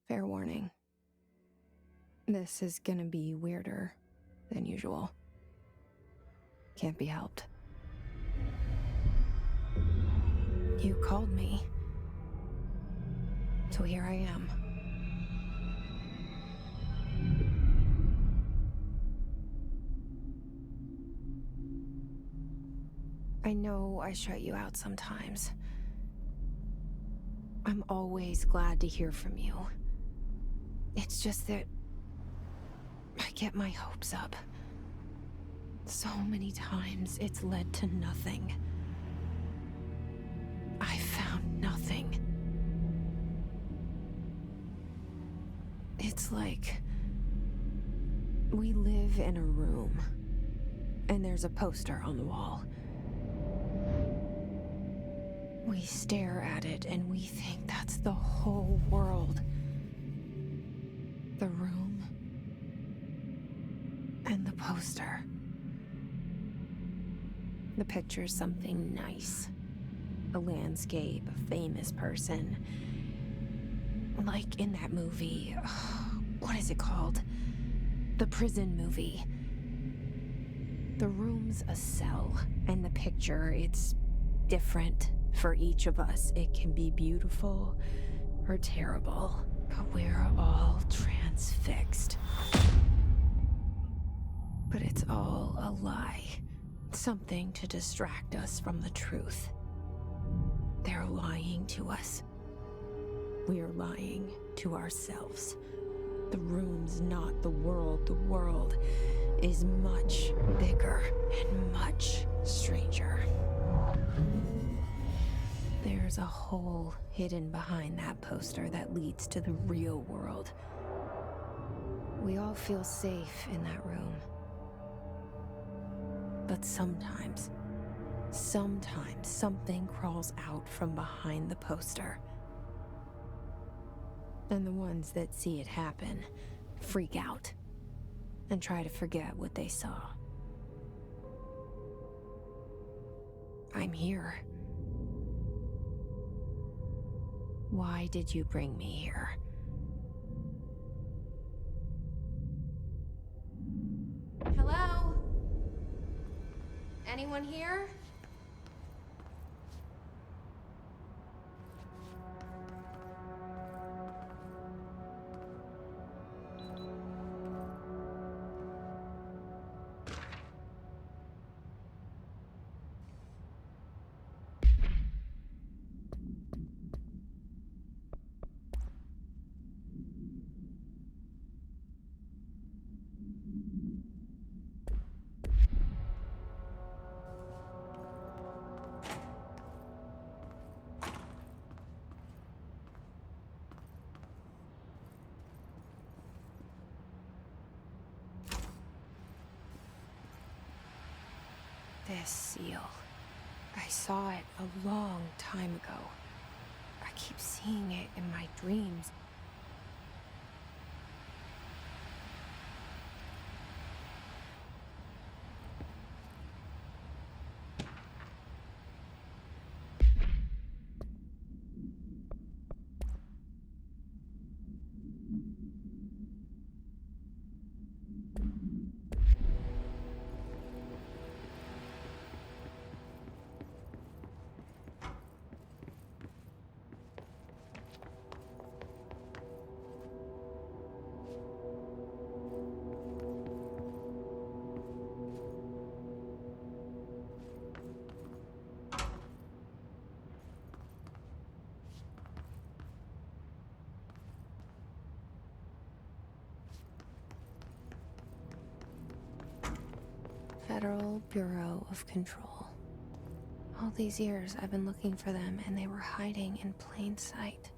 Fair warning. This is gonna be weirder than usual. Can't be helped. You called me. So here I am. I know I shut you out sometimes. I'm always glad to hear from you. It's just that I get my hopes up. So many times it's led to nothing. I found nothing. It's like we live in a room, and there's a poster on the wall. We stare at it and we think that's the whole world. The room and the poster. The picture's something nice. A landscape, a famous person. Like in that movie, what is it called? The prison movie. The room's a cell, and the picture, it's different for each of us. It can be beautiful or terrible, but we're all transfixed. But it's all a lie. Something to distract us from the truth. They're lying to us. We're lying to ourselves. The room's not the world. The world is much bigger and much stranger. There's a hole hidden behind that poster that leads to the real world. We all feel safe in that room. But sometimes something crawls out from behind the poster. And the ones that see it happen freak out and try to forget what they saw. I'm here. Why did you bring me here? Hello? Anyone here? This seal. I saw it a long time ago. I keep seeing it in my dreams. Federal Bureau of Control. All these years I've been looking for them, and they were hiding in plain sight.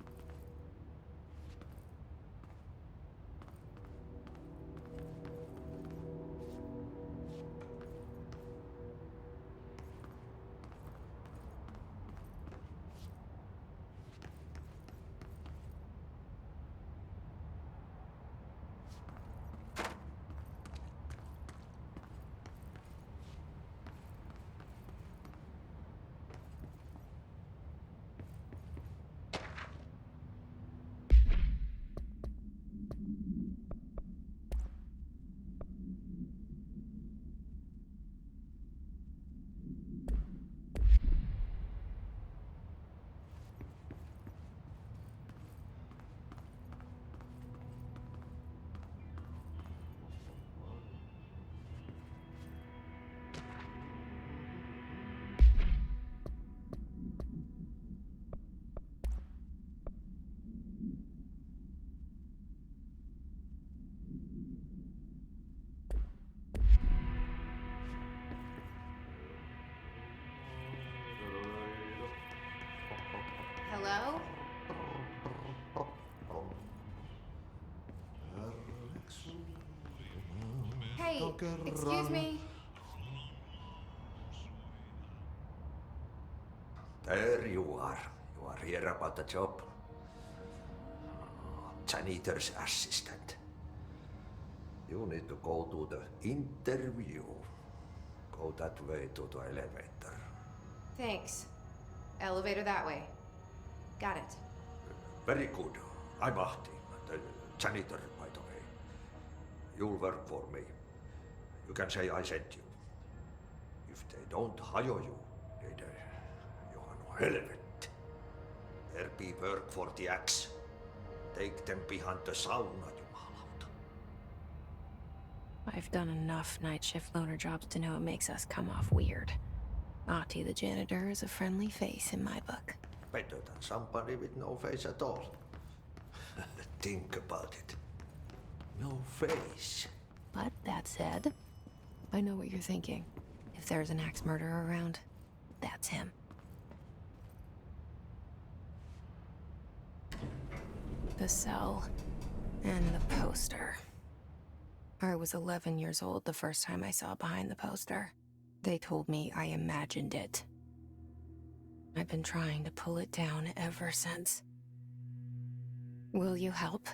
Hello? Hey, excuse me. There you are. You are here about the job. Janitor's assistant. You need to go to the interview. Go that way to the elevator. Thanks. Elevator that way. Got it. Very good. I'm Ahti, the janitor, by the way. You'll work for me. You can say I sent you. If they don't hire you, then you are no helvet. There be work for the axe. Take them behind the sauna, jumalauta. I've done enough night shift loner jobs to know it makes us come off weird. Ahti the janitor is a friendly face in my book. Better than somebody with no face at all. Think about it. No face. But that said, I know what you're thinking. If there's an axe murderer around, that's him. The cell and the poster. I was 11 years old the first time I saw behind the poster. They told me I imagined it. I've been trying to pull it down ever since. Will you help?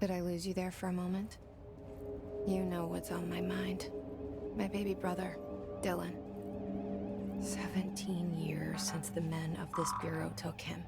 Did I lose you there for a moment? You know what's on my mind. My baby brother, Dylan. 17 years since the men of this bureau took him.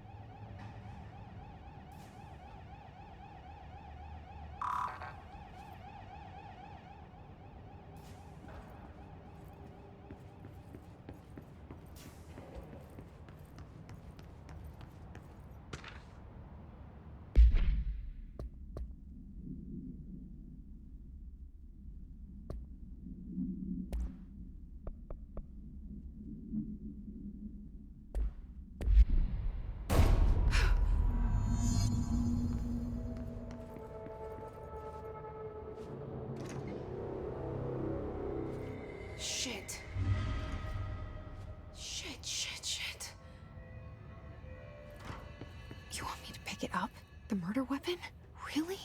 Shit. Shit. You want me to pick it up? The murder weapon? Really?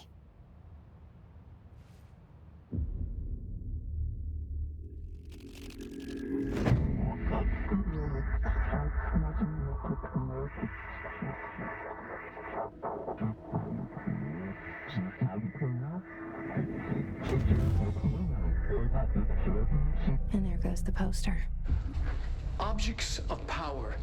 And there goes the poster. Objects of power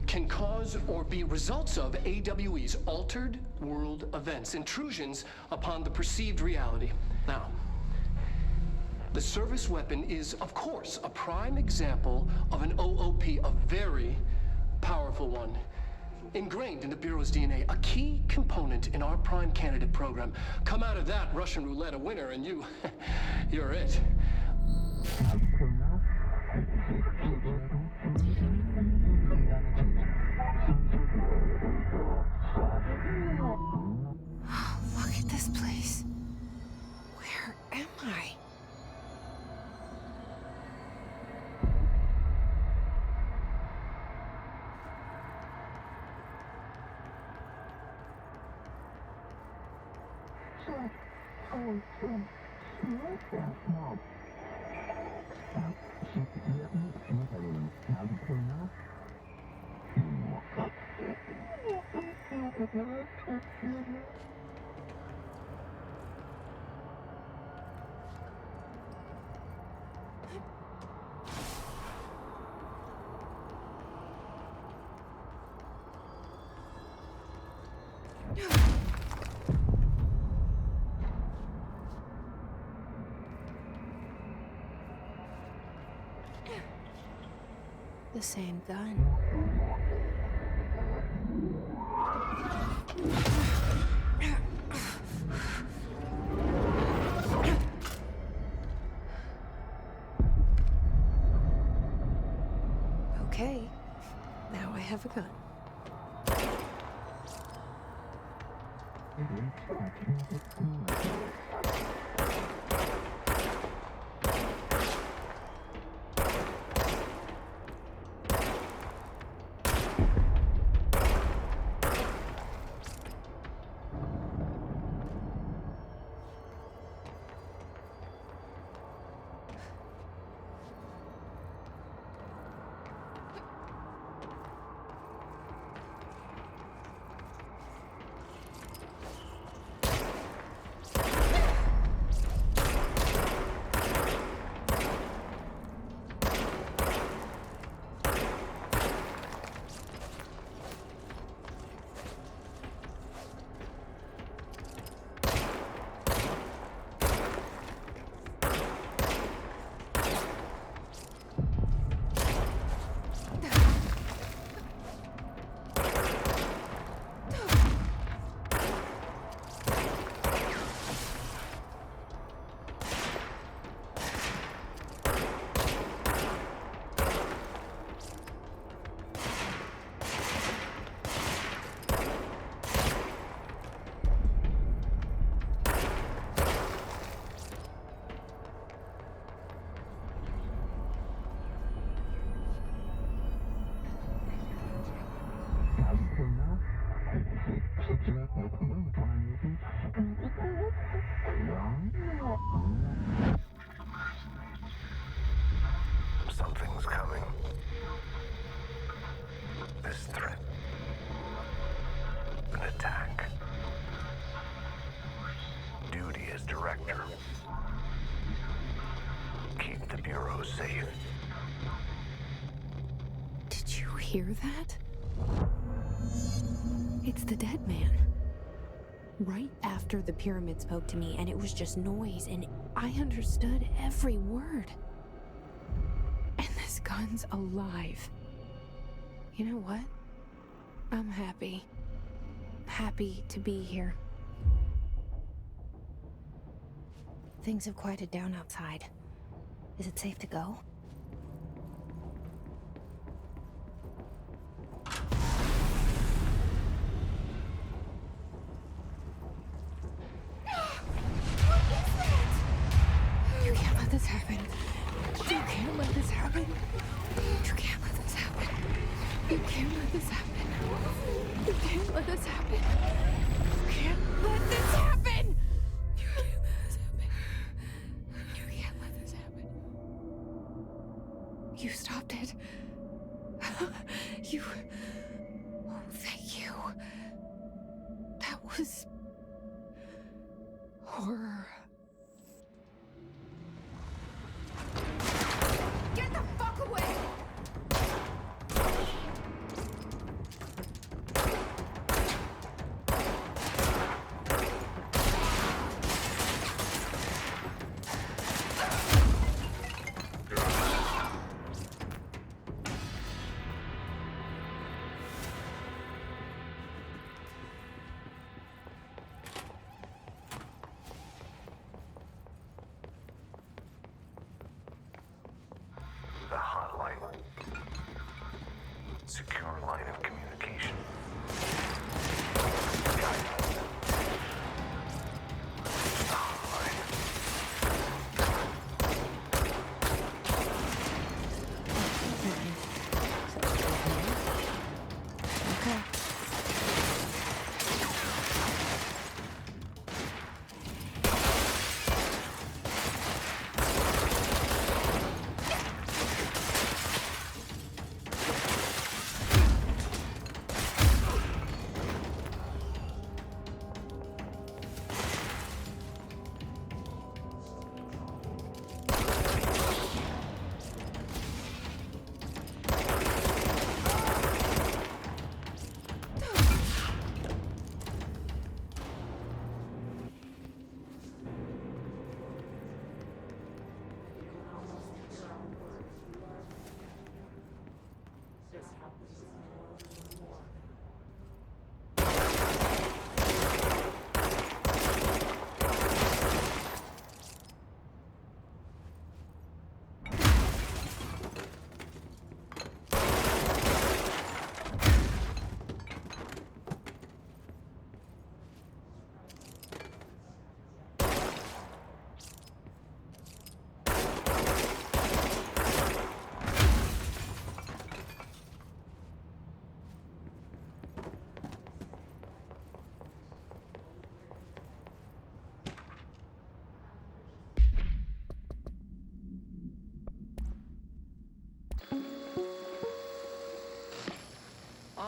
can cause or be results of AWE's altered world events, intrusions upon the perceived reality. Now, the service weapon is, of course, a prime example of an OOP, a very powerful one. Ingrained in the Bureau's DNA, a key component in our prime candidate program. Come out of that Russian roulette a winner and you're it. Look at this place. Where am I? The same gun. Okay, now I have a gun. Something's coming. This threat. An attack. Duty as director. Keep the Bureau safe. Did you hear that? It's the dead man. Right after the pyramid spoke to me, and it was just noise, and I understood every word. And this gun's alive. You know what? I'm happy. Happy to be here. Things have quieted down outside. Is it safe to go? You can't let this happen. You can't let this happen. You can't let this happen. You can't let this happen. You can't let this happen. You can't let this happen. You can't let this happen. You can't let this happen. You stopped it. You... Oh, thank you. That was... horror. Get the fuck away! The hotline. Secure line of communication. Guidance. The hotline. Okay.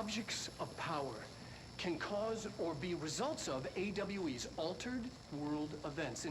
objects of power can cause or be results of AWE's altered world events.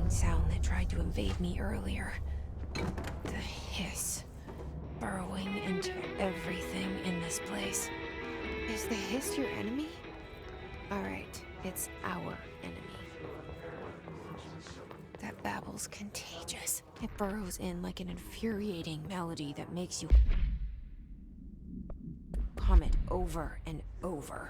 Sound that tried to invade me earlier. The hiss, burrowing into everything in this place. Is the hiss your enemy? Alright, it's our enemy. That babble's contagious. It burrows in like an infuriating melody that makes you hum it over and over.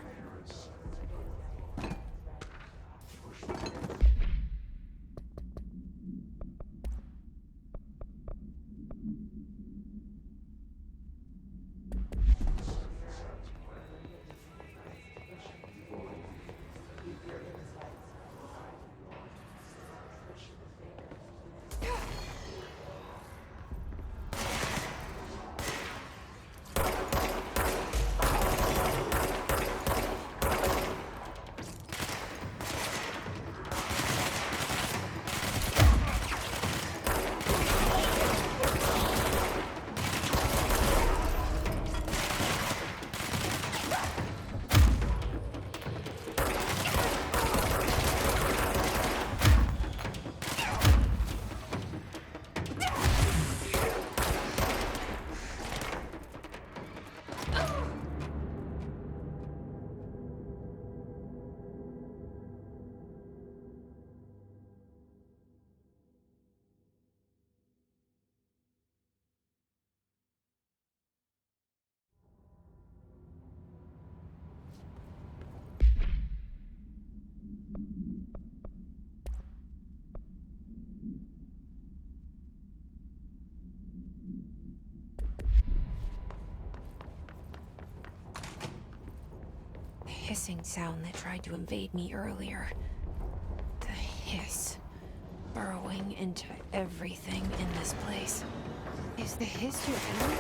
Hissing sound that tried to invade me earlier. The hiss, burrowing into everything in this place. Is the hiss your enemy?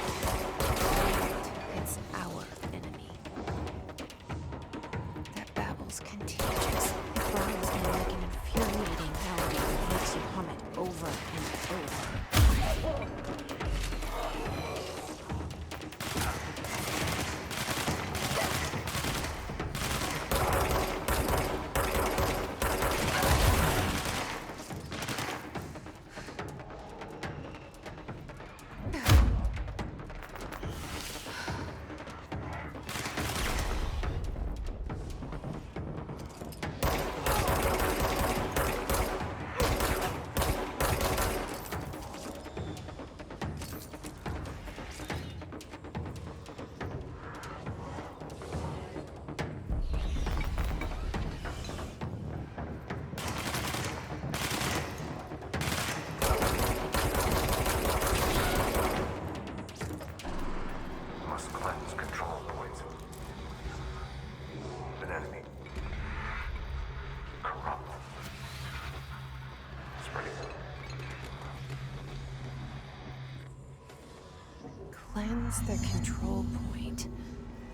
Right, it's our enemy. That babble's contagious. It burrows in like an infuriating melody that makes you hum it over and over. Cleanse the control point.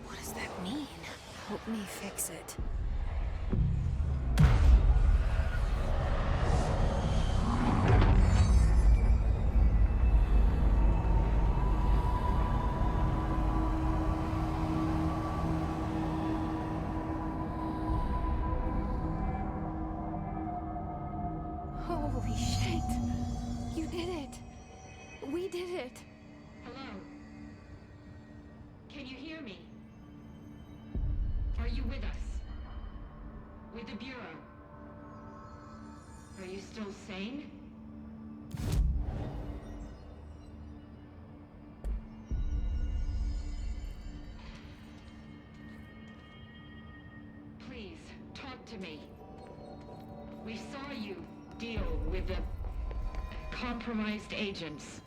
What does that mean? Help me fix it. Holy shit! You did it! We did it! Hello? Can you hear me? Are you with us? With the Bureau? Are you still sane? Please, talk to me. We saw you deal with the compromised agents.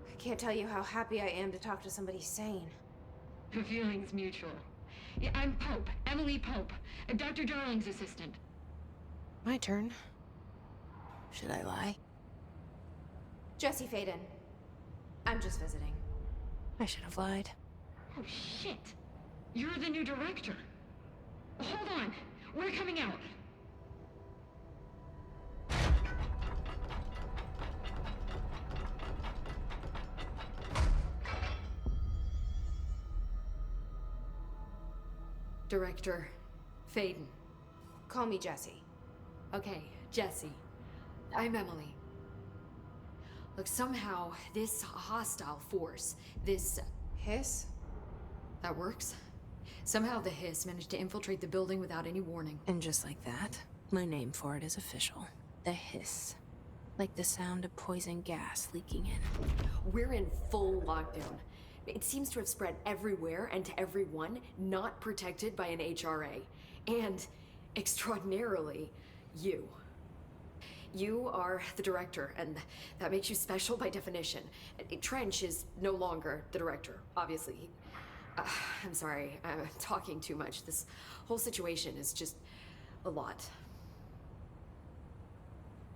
I can't tell you how happy I am to talk to somebody sane. The feeling's mutual. Yeah, I'm Pope, Emily Pope, Dr. Darling's assistant. My turn. Should I lie? Jesse Faden. I'm just visiting. I should have lied. Oh, shit. You're the new director. Hold on. We're coming out. Director Faden. Call me Jesse. Okay, Jesse. I'm Emily. Look, somehow this hostile force, this... Hiss? that works? Somehow the hiss managed to infiltrate the building without any warning. And just like that, my name for it is official. The hiss. Like the sound of poison gas leaking in. We're in full lockdown. It seems to have spread everywhere and to everyone not protected by an HRA. And, extraordinarily, you. You are the director, and that makes you special by definition. Trench is no longer the director, obviously. I'm sorry, I'm talking too much. This whole situation is just a lot.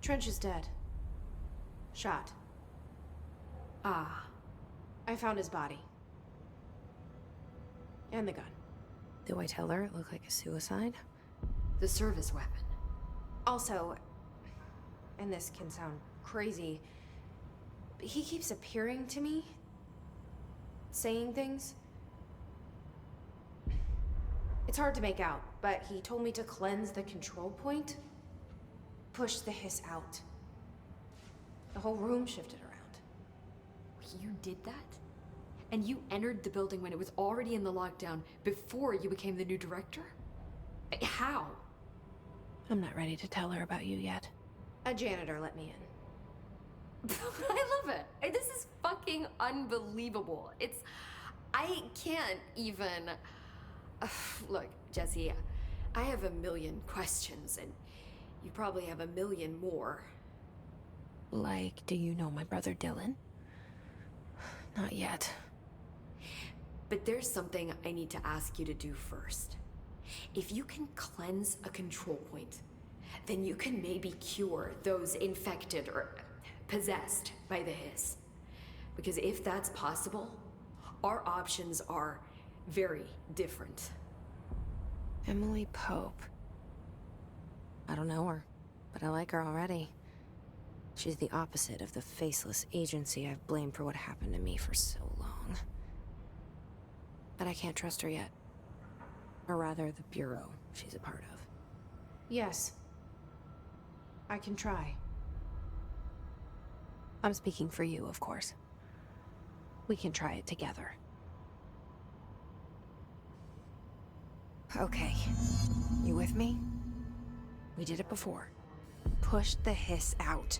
Trench is dead. Shot. Ah. I found his body. And the gun. Do I tell her it looked like a suicide? The service weapon. Also, and this can sound crazy, but he keeps appearing to me. Saying things. It's hard to make out, but he told me to cleanse the control point. Push the hiss out. The whole room shifted around. You did that? And you entered the building when it was already in the lockdown before you became the new director? How? I'm not ready to tell her about you yet. A janitor let me in. I love it. This is fucking unbelievable. I can't even... Look, Jesse, I have a million questions, and you probably have a million more. Like, do you know my brother Dylan? Not yet. But there's something I need to ask you to do first. If you can cleanse a control point, then you can maybe cure those infected or possessed by the hiss. Because if that's possible, our options are very different. Emily Pope. I don't know her, but I like her already. She's the opposite of the faceless agency I've blamed for what happened to me for so long. But I can't trust her yet. Or rather, the Bureau she's a part of. Yes. I can try. I'm speaking for you, of course. We can try it together. Okay. You with me? We did it before. Push the hiss out.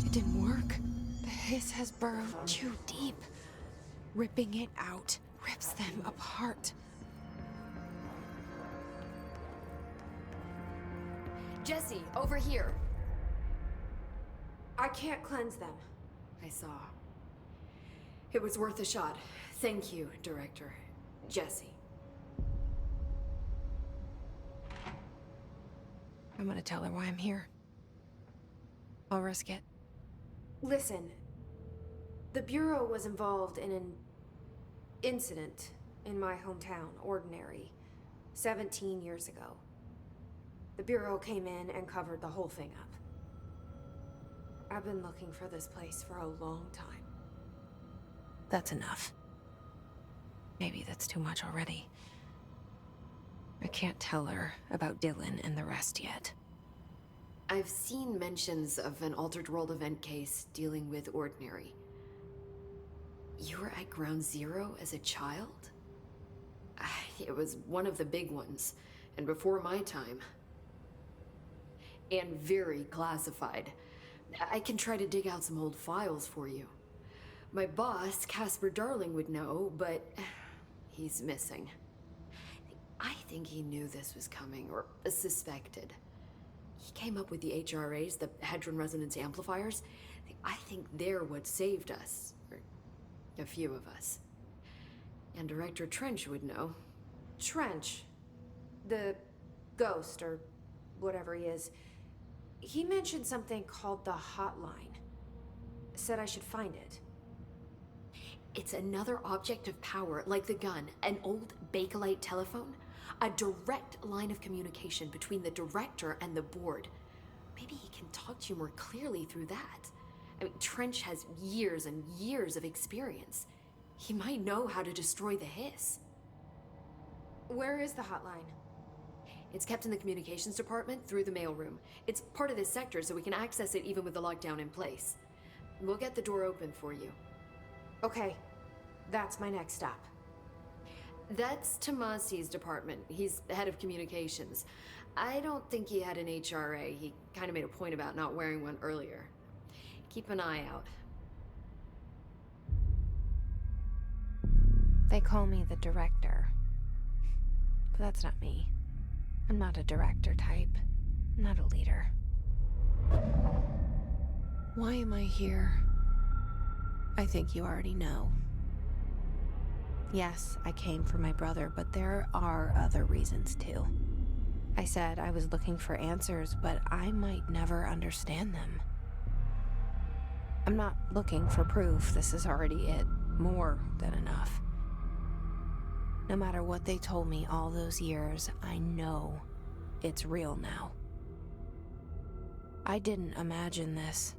It didn't work. The hiss has burrowed too deep. Ripping it out rips them apart. Jesse, over here. I can't cleanse them. I saw. It was worth a shot. Thank you, Director. Jesse. I'm gonna tell her why I'm here. I'll risk it. Listen, the Bureau was involved in an incident in my hometown, Ordinary, 17 years ago. The Bureau came in and covered the whole thing up. I've been looking for this place for a long time. That's enough. Maybe that's too much already. I can't tell her about Dylan and the rest yet. I've seen mentions of an Altered World event case dealing with Ordinary. You were at Ground Zero as a child? It was one of the big ones, and before my time. And very classified. I can try to dig out some old files for you. My boss, Casper Darling, would know, but he's missing. I think he knew this was coming, or suspected. He came up with the HRAs, the Hadron Resonance Amplifiers. I think they're what saved us, or a few of us. And Director Trench would know. Trench, the ghost, or whatever he is, he mentioned something called the Hotline. Said I should find it. It's another object of power, like the gun, an old Bakelite telephone. A direct line of communication between the director and the board. Maybe he can talk to you more clearly through that. I mean, Trench has years and years of experience. He might know how to destroy the hiss. Where is the hotline? It's kept in the communications department through the mailroom. It's part of this sector, so we can access it even with the lockdown in place. We'll get the door open for you. Okay, that's my next stop. That's Tomasi's department. He's the head of communications. I don't think he had an HRA. He kind of made a point about not wearing one earlier. Keep an eye out. They call me the director. But that's not me. I'm not a director type. I'm not a leader. Why am I here? I think you already know. Yes, I came for my brother, but there are other reasons too. I said I was looking for answers, but I might never understand them. I'm not looking for proof. This is already it. More than enough. No matter what they told me all those years, I know it's real now. I didn't imagine this.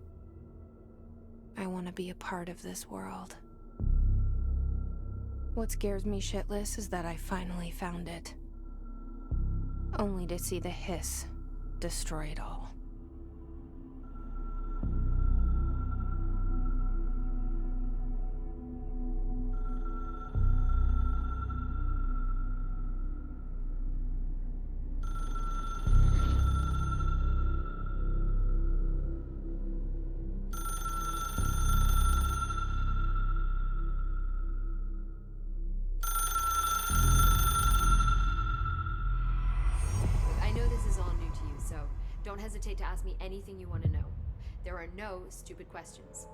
I want to be a part of this world. What scares me shitless is that I finally found it. Only to see the hiss destroy it all. Don't hesitate to ask me anything you want to know. There are no stupid questions.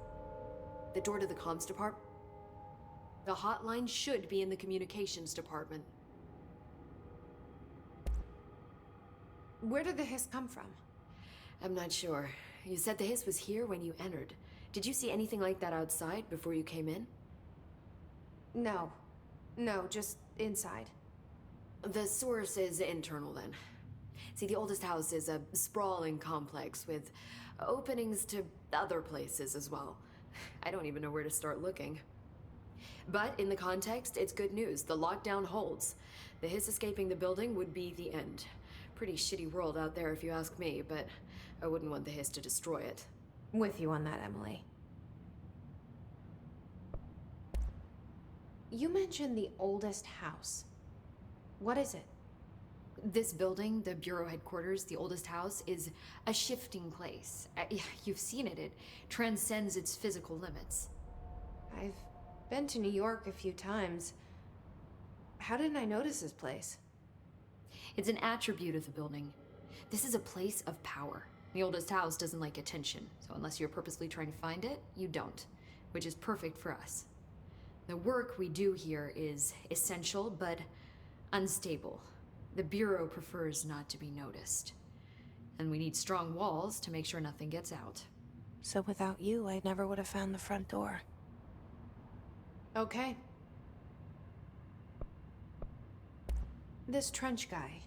The door to the comms department? The hotline should be in the communications department. Where did the hiss come from? I'm not sure. You said the hiss was here when you entered. Did you see anything like that outside before you came in? No. No, just inside. The source is internal then. See, the oldest house is a sprawling complex with openings to other places as well. I don't even know where to start looking. But in the context, it's good news. The lockdown holds. The hiss escaping the building would be the end. Pretty shitty world out there if you ask me, but I wouldn't want the hiss to destroy it. With you on that, Emily. You mentioned the oldest house. What is it? This building, the Bureau headquarters, the oldest house, is a shifting place. You've seen it. It transcends its physical limits. I've been to New York a few times. How didn't I notice this place? It's an attribute of the building. This is a place of power. The oldest house doesn't like attention, so unless you're purposely trying to find it, you don't, which is perfect for us. The work we do here is essential, but unstable. The Bureau prefers not to be noticed. And we need strong walls to make sure nothing gets out. So without you, I never would have found the front door. Okay. This trench guy.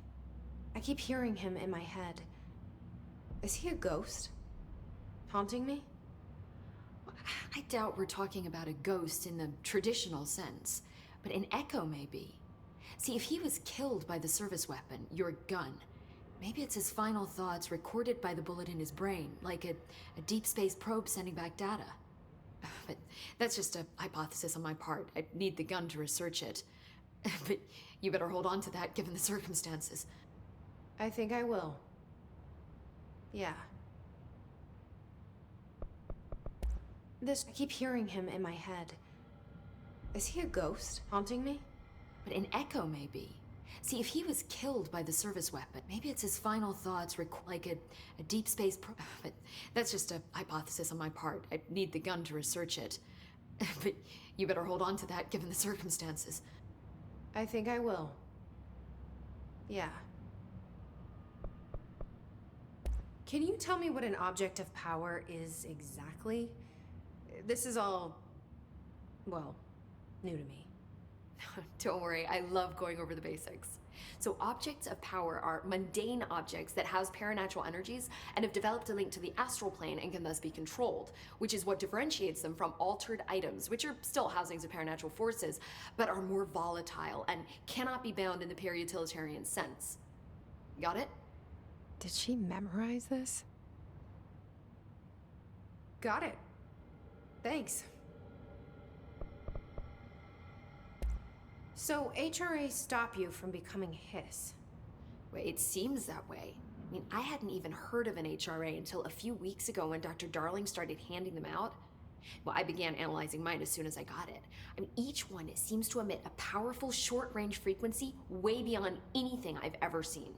I keep hearing him in my head. Is he a ghost? Haunting me? I doubt we're talking about a ghost in the traditional sense, but an echo maybe. See, if he was killed by the service weapon, your gun, maybe it's his final thoughts recorded by the bullet in his brain, like a deep space probe sending back data. But that's just a hypothesis on my part. I'd need the gun to research it. But you better hold on to that given the circumstances. I think I will. Yeah. I keep hearing him in my head. Is he a ghost haunting me? But an echo maybe. See, if he was killed by the service weapon, maybe it's his final thoughts like a deep space but that's just a hypothesis on my part. I'd need the gun to research it. But you better hold on to that given the circumstances. I think I will. Yeah. Can you tell me what an object of power is exactly? This is all, well, new to me. Don't worry, I love going over the basics. So objects of power are mundane objects that house paranatural energies and have developed a link to the astral plane and can thus be controlled, which is what differentiates them from altered items, which are still housings of paranatural forces, but are more volatile and cannot be bound in the peri-utilitarian sense. Got it? Did she memorize this? Got it. Thanks. So, HRA stop you from becoming Hiss? Well, it seems that way. I mean, I hadn't even heard of an HRA until a few weeks ago when Dr. Darling started handing them out. Well, I began analyzing mine as soon as I got it. I mean, each one seems to emit a powerful short-range frequency way beyond anything I've ever seen.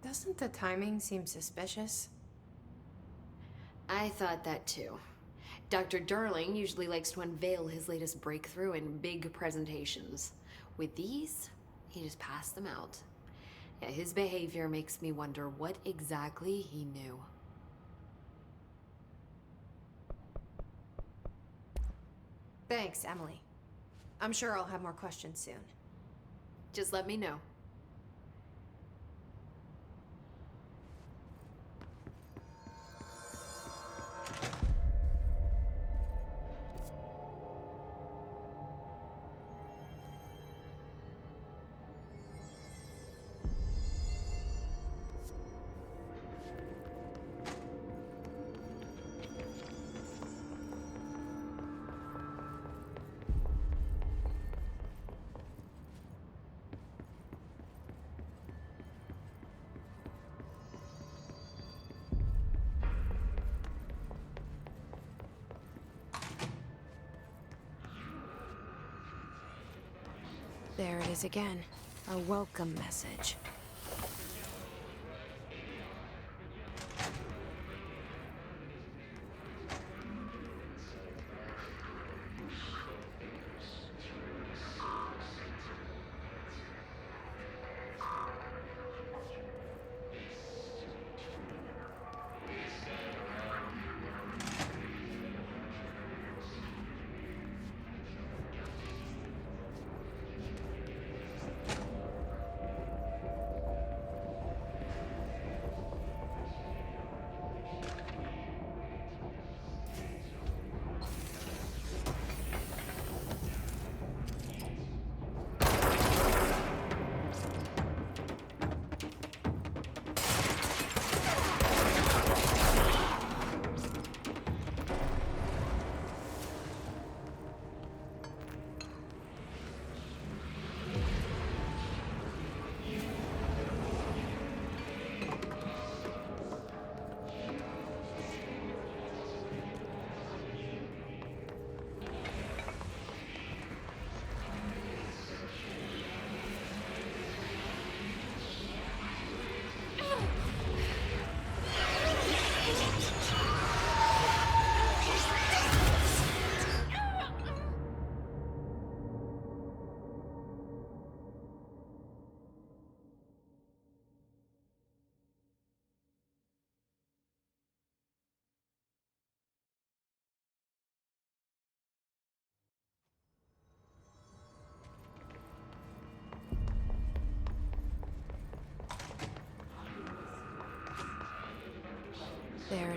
Doesn't the timing seem suspicious? I thought that too. Dr. Darling usually likes to unveil his latest breakthrough in big presentations. With these, he just passed them out. Yeah, his behavior makes me wonder what exactly he knew. Thanks, Emily. I'm sure I'll have more questions soon. Just let me know. There it is again. A welcome message.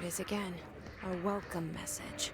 it is again. A welcome message.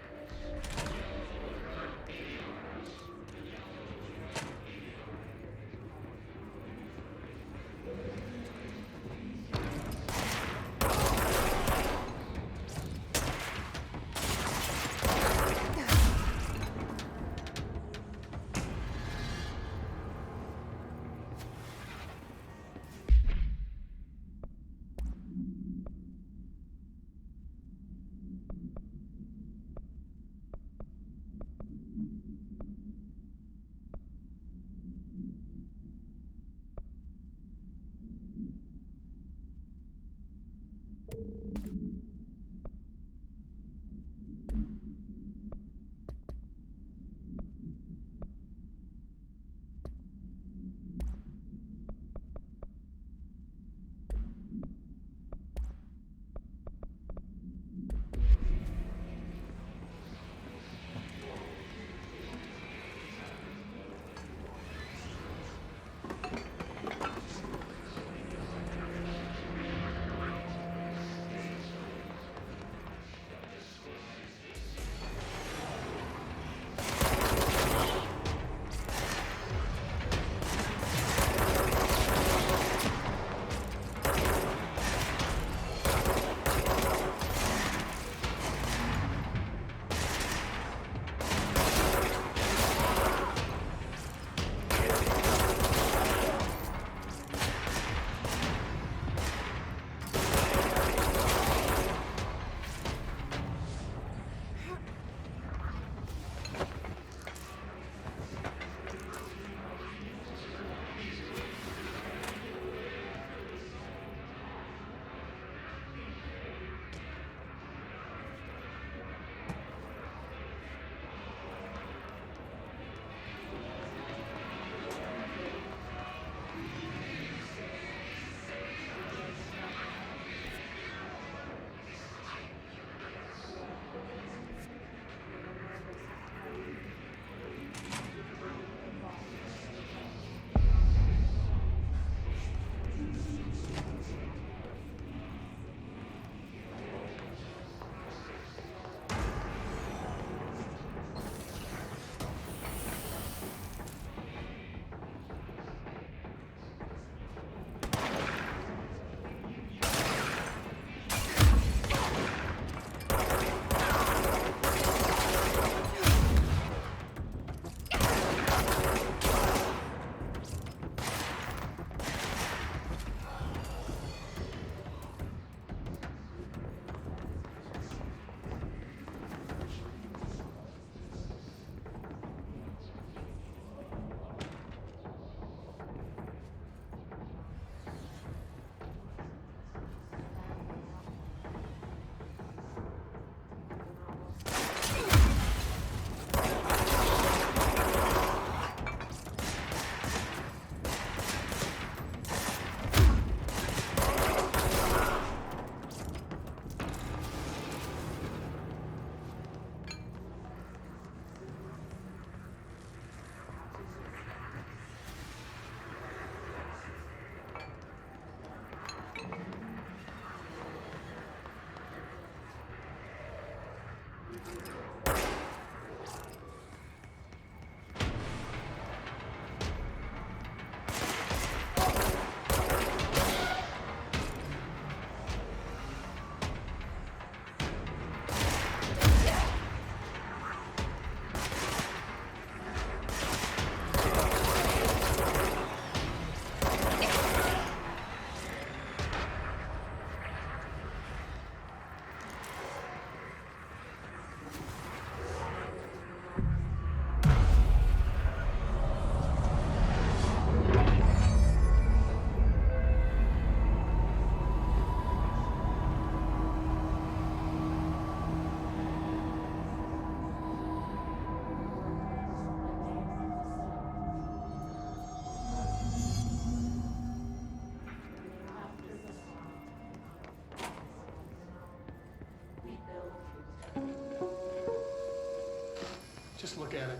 Just look at it.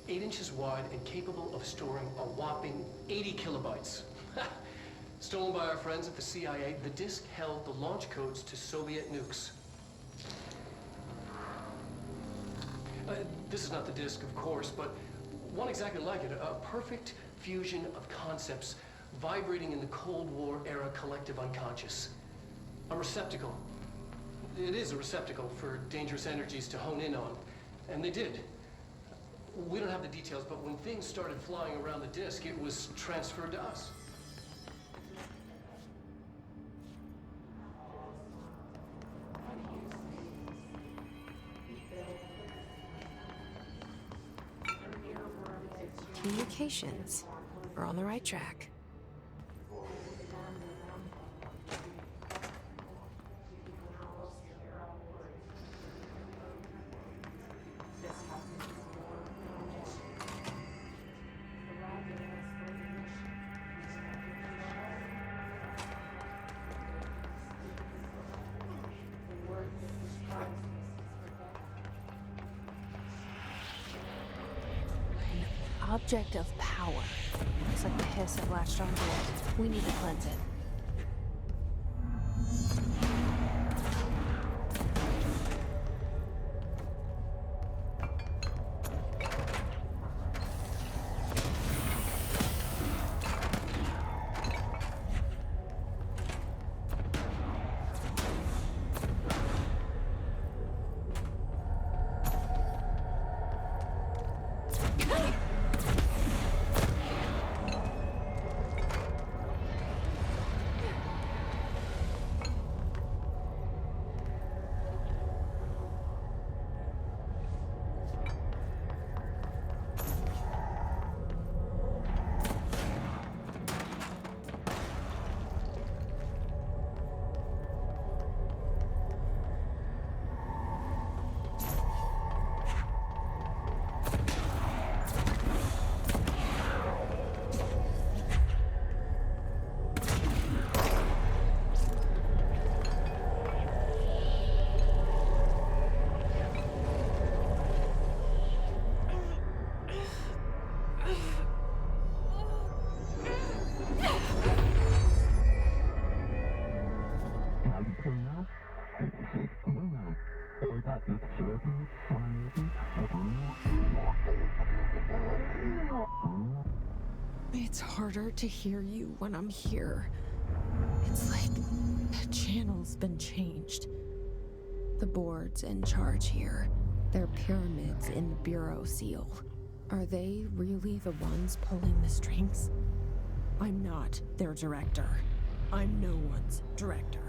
8 inches wide and capable of storing a whopping 80 kilobytes. Stolen by our friends at the CIA, the disk held the launch codes to Soviet nukes. This is not the disc, of course, but one exactly like it. A perfect fusion of concepts vibrating in the Cold War era collective unconscious. A receptacle. It is a receptacle for dangerous energies to hone in on. And they did. We don't have the details, but when things started flying around the disk, it was transferred to us. Communications. We're on the right track. Object of power. Looks like the hiss have latched onto it. We need to cleanse it. It's harder to hear you when I'm here. It's like the channel's been changed. The board's in charge here. They're pyramids in the Bureau seal. Are they really the ones pulling the strings? I'm not their director. I'm no one's director.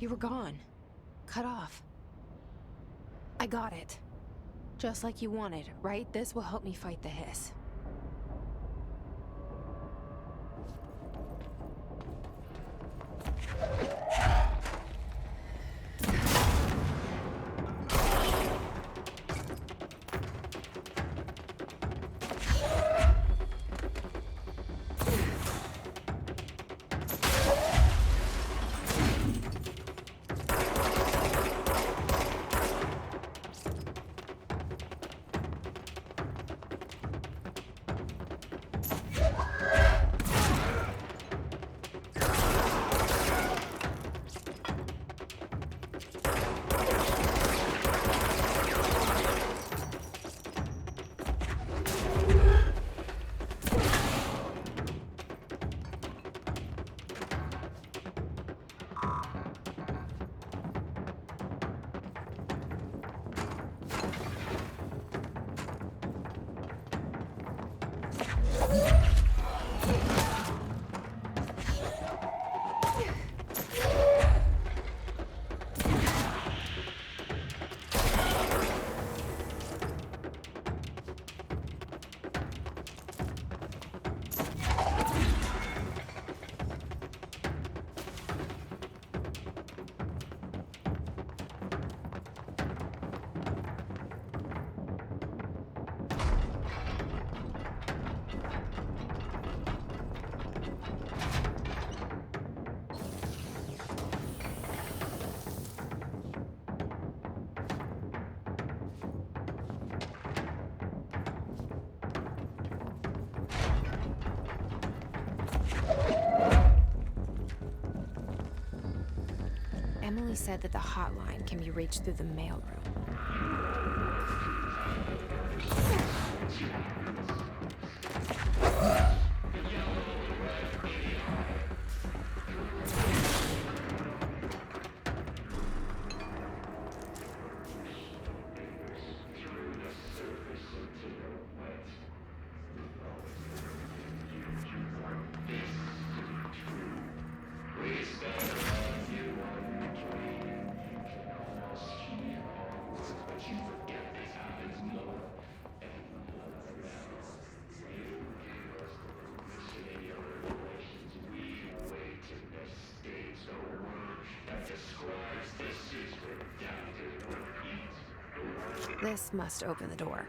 You were gone. Cut off. I got it. Just like you wanted, right? This will help me fight the hiss. Emily said that the hotline can be reached through the mailroom. This must open the door.